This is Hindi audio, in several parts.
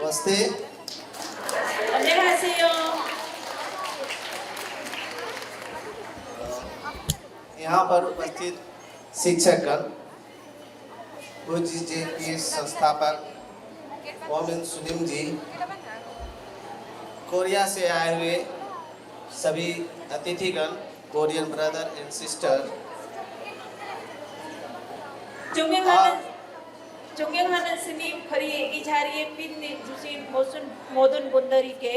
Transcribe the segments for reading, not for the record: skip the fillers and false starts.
नमस्ते। 안녕하세요. यहाँ पर उपस्थित शिक्षकगण, पूज्य जी के संस्थापक मोमिन सुनीम जी, कोरिया से आए हुए सभी अतिथिगण, कोरियन ब्रदर एंड सिस्टर, 존경하는 스님, 거리 이 자리에 빈 주신 모든 분들께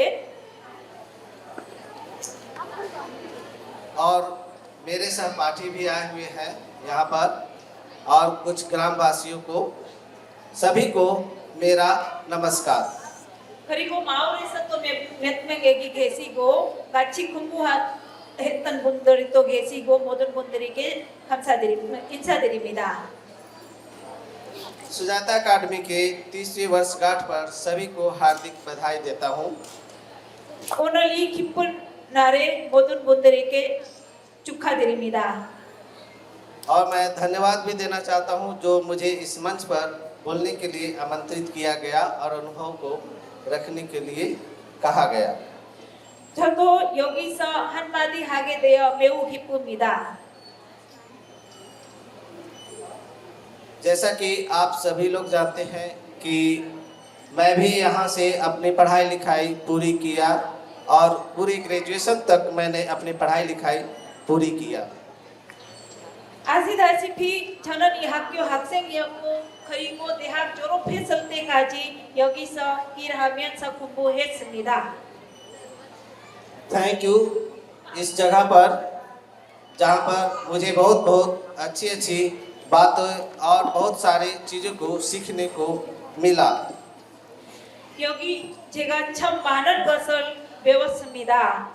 और मेरे सहपाठी भी आए हुए हैं यहाँ पर, और कुछ ग्रामवासियों को, सभी को मेरा नमस्कार। 그리고 마을에서 또 몇 명이 계시고 같이 공부했던 분들이 또 계시고 모든 분들에게 인사드립니다. सुजाता अकादमी के 30वीं वर्षगांठ पर सभी को हार्दिक बधाई देता हूँ। 오늘 이 기쁜 날에 모든 분들에게 축하드립니다. और मैं धन्यवाद भी देना चाहता हूँ जो मुझे इस मंच पर बोलने के लिए आमंत्रित किया गया और अनुभव को रखने के लिए कहा गया। 저도 여기서 한마디 하게 되어 매우 기쁩니다. जैसा कि आप सभी लोग जानते हैं कि मैं भी यहाँ से अपनी पढ़ाई लिखाई पूरी किया और पूरी ग्रेजुएशन तक मैंने अपनी पढ़ाई लिखाई पूरी किया। 아시다시피 저는 이 학교 학생이었고 그리고 대학 졸업했을 때까지 여기서 일하면서 공부했습니다. थैंक यू इस जगह पर जहाँ पर मुझे बहुत बहुत अच्छी बातें और बहुत सारी चीज़ों को सीखने को मिला। 여기 제가 참 많은 것을 배웠습니다.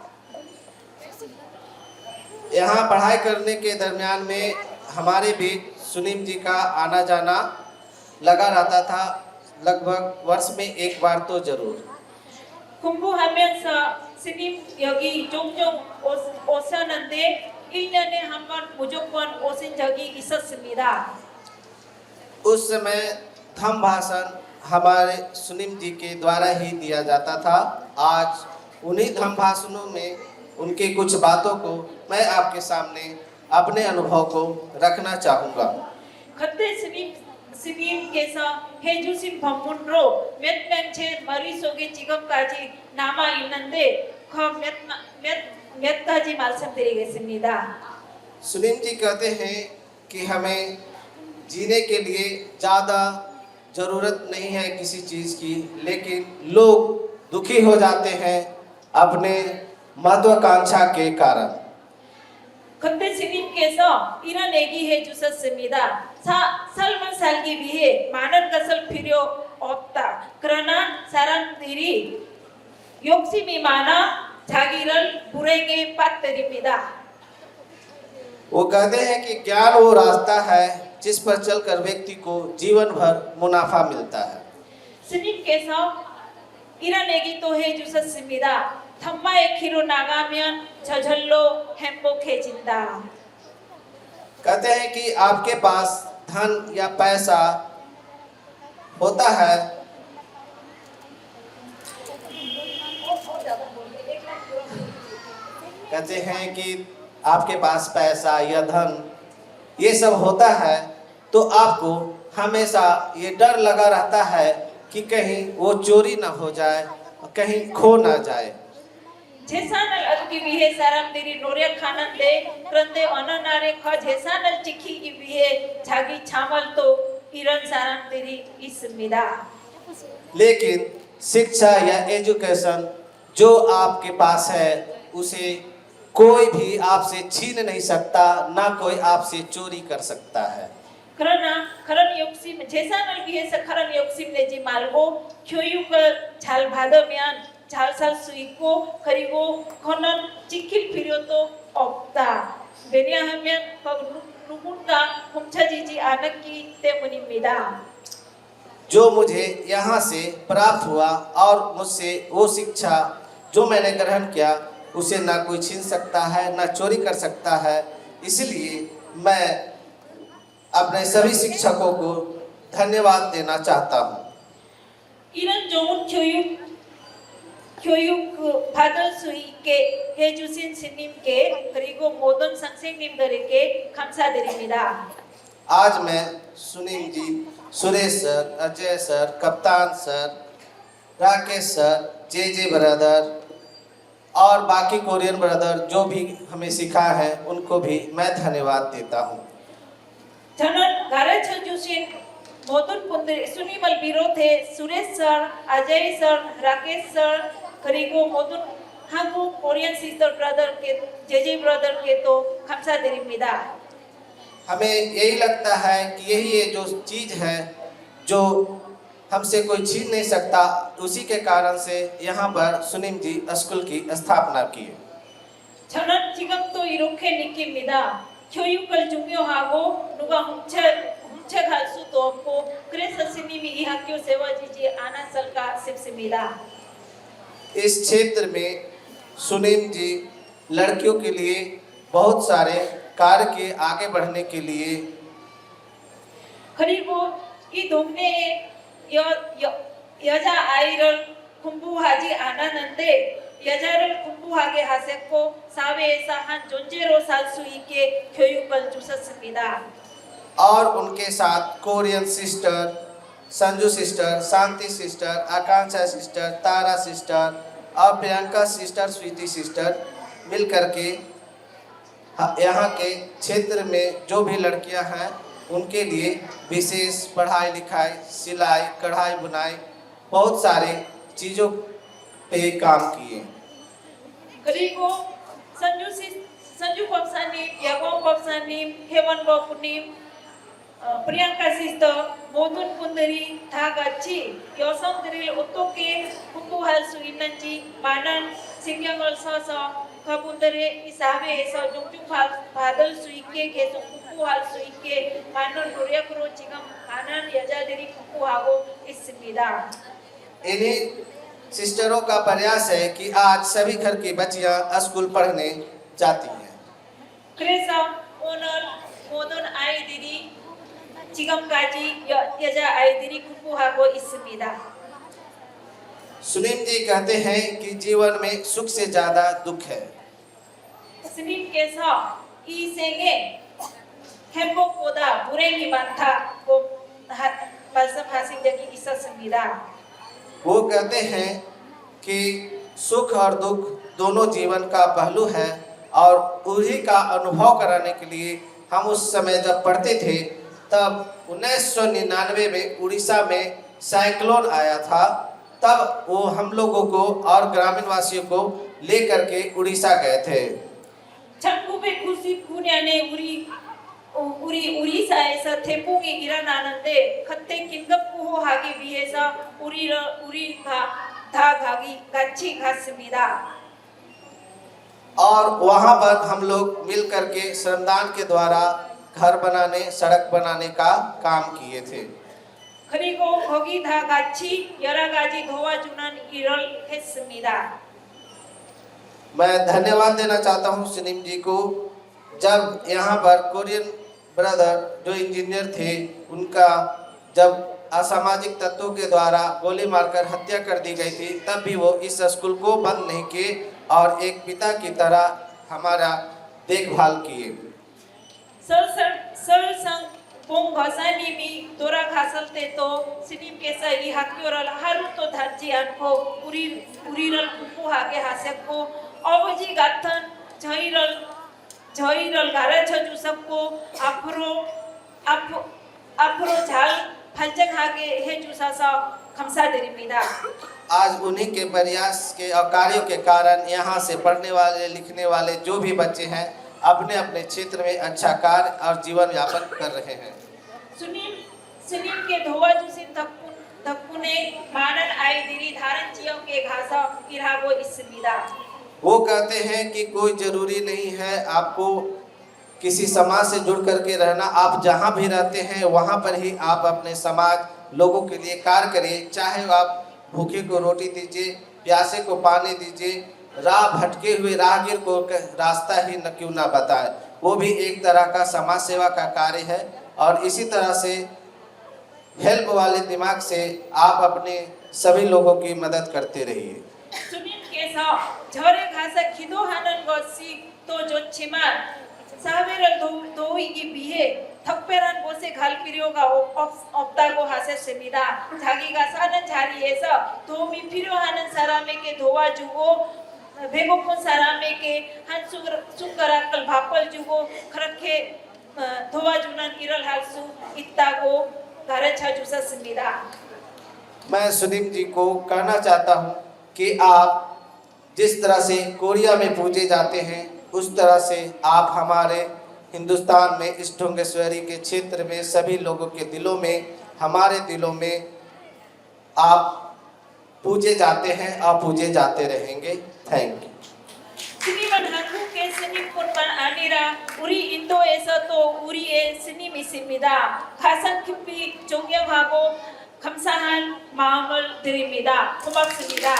यहाँ पढ़ाई करने के दरमियान में हमारे बीच सुनीम जी का आना जाना लगा रहता था, लगभग वर्ष में एक बार तो जरूर। 공부하면서 스님 여기 종종 오셨는데 1년에 한 번 무조건 오신 적이 있었습니다. उस समय थम भाषण हमारे सुनीम जी के द्वारा ही दिया जाता था। आज उन्हीं धम भाषणों में उनके कुछ बातों को मैं आपके सामने अपने अनुभव को रखना चाहूँगा। 그때 스님께서 해주신 법문으로 몇 명 제 머릿속에 지금까지 남아 있는데 그 몇 가지 말씀드리겠습니다. सुनीम जी कहते हैं कि हमें जीने के लिए ज़्यादा ज़रूरत नहीं है किसी चीज़ की, लेकिन लोग दुखी हो जाते हैं अपने महत्वाकांक्षा के कारण। 그때 스님께서 이런 얘기해 주셨습니다. 삶을 살기 위해 많은 것을 필요 없다. 그러나 사람들이 욕심이 많아 자기를 불행에 빠뜨립니다. वो कहते हैं कि ज्ञान वो रास्ता है जिस पर चलकर व्यक्ति को जीवन भर मुनाफा मिलता है। 스님께서 이런 얘기도 해 주셨습니다. 탐마의 길로 나가면 저절로 행복해진다. कहते हैं कि आपके पास धन या पैसा होता है कहते हैं कि आपके पास पैसा या धन ये सब होता है तो आपको हमेशा ये डर लगा रहता है कि कहीं वो चोरी ना हो जाए, कहीं खो ना जाए। 재산을 얻기 위해 사람들이 노력하는데 그런데 어느 날에 그 재산을 지키기 위해 자기 잠을 또 잃은 사람들이 있습니다. लेकिन शिक्षा या एजुकेशन जो आपके पास है उसे कोई भी आपसे छीन नहीं सकता, ना कोई आपसे चोरी कर सकता है। 그러나 그런 욕심, 재산을 위해서 그런 욕심 내지 말고 교육을 잘 받으면 잘 살 수 있고 그리고 그는 지킬 필요도 없다. 왜냐하면 누군가 훔쳐지지 않았기 때문입니다. जो मुझे यहाँ से प्राप्त हुआ और मुझसे वो शिक्षा जो मैंने ग्रहण किया उसे ना कोई छीन सकता है, ना चोरी कर सकता है। इसलिए मैं अपने सभी शिक्षकों को धन्यवाद देना चाहता हूँ। 이런 좋은 교육 받을 수 있게 해주신 스님께 그리고 모든 선생님들에게 감사드립니다. आज मैं सुनील जी, सुरेश सर, अजय सर, कप्तान सर, राकेश सर, जे ब्रदर और बाकी कोरियन ब्रदर जो भी हमें सिखा है उनको भी मैं धन्यवाद देता हूँ। 저는 가르쳐 주신 모든 분들 스님을 비롯해 수레스 sir, Ajay sir, Rakesh sir 그리고 모든 한국 코리안 시스터 brother के जे ब्रदर के तो 감사드립니다. हमें यही लगता है कि यही ये जो चीज़ है जो हमसे कोई छीन नहीं सकता, उसी के कारण से यहाँ पर सुनील जी स्कूल की स्थापना की। 저는 지금도 이렇게 느낍니다. 교육을 중요하고 누가 훔쳐갈 수도 없고 그래서 스님이 이 학교 세워지지 않았을까 싶습니다. इस क्षेत्र में सुनील जी लड़कियों के लिए बहुत सारे कार्य के आगे बढ़ने के लिए 그리고 이 동네에 여자 아이를 공부하지 않았는데 여자를 공부하게 하셨고 사회에서 한 존재로 살 수 있게 교육을 주셨습니다. और उनके साथ कोरियन सिस्टर, संजू सिस्टर, शांति सिस्टर, आकांक्षा सिस्टर, तारा सिस्टर और प्रियंका सिस्टर, स्वीटी सिस्टर मिल करके यहाँ के क्षेत्र में जो भी लड़कियाँ हैं उनके लिए विशेष पढ़ाई लिखाई, सिलाई, कढ़ाई बुनाई बहुत सारे चीज़ों पे काम किए। 그리고 선주 법사님, 야광 법사님, 혜원 법사님, 프리앙카 시스터 모든 분들이 다 같이 여성들을 어떻게 공부할 수 있는지 많은 신경을 써서 그분들의 이 사회에서 존중받을 수 있게 계속 공부할 수 있게 많은 노력으로 지금 많은 여자들이 공부하고 있습니다. इन्हीं सिस्टरों का प्रयास है कि आज सभी घर की बच्चियां स्कूल पढ़ने जाती हैं। 그래서 오늘 모든 아이들이 지금까지 여자 아이들이 공부하고 있습니다. सुनील जी कहते हैं कि जीवन में सुख से ज्यादा दुख है। 스님께서 이 생에 행복보다 불행이 많다고 말씀하신 적이 있었습니다. वो कहते हैं कि सुख और दुख दोनों जीवन का पहलू है और उन्हीं का अनुभव कराने के लिए हम उस समय जब पढ़ते थे तब 1999 में उड़ीसा में साइक्लोन आया था, तब वो हम लोगों को और ग्रामीण वासियों को लेकर के उड़ीसा गए थे। 1999년에 우리 우리사에서 태풍이 일어나는데 그때 긴급 구호하기 위해서 우리가 다 같이 갔습니다. और वहाँ पर हम लोग मिल करके श्रमदान के द्वारा घर बनाने, सड़क बनाने का काम किए थे। 그리고 거기 다 같이 여러 가지 도와주는 일을 했습니다. मैं धन्यवाद देना चाहता हूँ सुनील जी को। जब यहाँ पर कोरियन ब्रदर जो इंजीनियर थे उनका जब असामाजिक तत्वों के द्वारा गोली मारकर हत्या कर दी गई थी, तब भी वो इस स्कूल को बंद नहीं किए और एक पिता की तरह हमारा देखभाल किए। 봉 거사님이 돌아갔을 때도 스님께서 이 학교를 하루도 닫지 않고 우리를 공부하게 하셨고 아버지 같은 저희를 가르쳐 주셨고 앞으로 잘 발전하게 해주셔서 감사드립니다. आज उन्हीं के प्रयास के और कार्यों के कारण यहाँ से पढ़ने वाले, लिखने वाले जो भी बच्चे हैं अपने अपने क्षेत्र में अच्छा कार्य और जीवन यापन कर रहे हैं। 스님께 도와주신 덕분에 많은 아이들이 다른 지역에 가서 일하고 있습니다. वो कहते हैं कि कोई जरूरी नहीं है आपको किसी समाज से जुड़ करके रहना, आप जहाँ भी रहते हैं वहाँ पर ही आप अपने समाज लोगों के लिए कार्य करिए। चाहे आप भूखे को रोटी दीजिए, प्यासे को पानी दीजिए, राह भटके हुए राहगीर को रास्ता ही न क्यों ना बताए, वो भी एक तरह का समाज सेवा का कार्य है। और इसी तरह से हेल्प वाले दिमाग से आप अपने सभी लोगों की मदद करते रहिए। 주님께서 절에 가서 기도하는 것이 또 좋지만 사회를 도우기 위해 특별한 곳에 갈 필요가 없다고 하셨습니다. 자기가 사는 자리에서 도움이 필요한 사람에게 도와주고 배고픈 사람에게 한 숟가락을 밥을 주고 그렇게 도와주는 일을 할 수 있다고 가르쳐 주셨습니다. मैं सुदीप जी को कहना चाहता हूँ कि आप जिस तरह से कोरिया में पूजे जाते हैं उस तरह से आप हमारे हिंदुस्तान में इस ढोंगेश्वरी के क्षेत्र में सभी लोगों के दिलों में, हमारे दिलों में आप पूजे जाते हैं, आप पूजे जाते रहेंगे। Thank you. 스님은 한국의 스님뿐만 아니라 우리 인도에서도 우리의 스님이 있습니다. 가슴 깊이 존경하고 감사한 마음을 드립니다. 고맙습니다.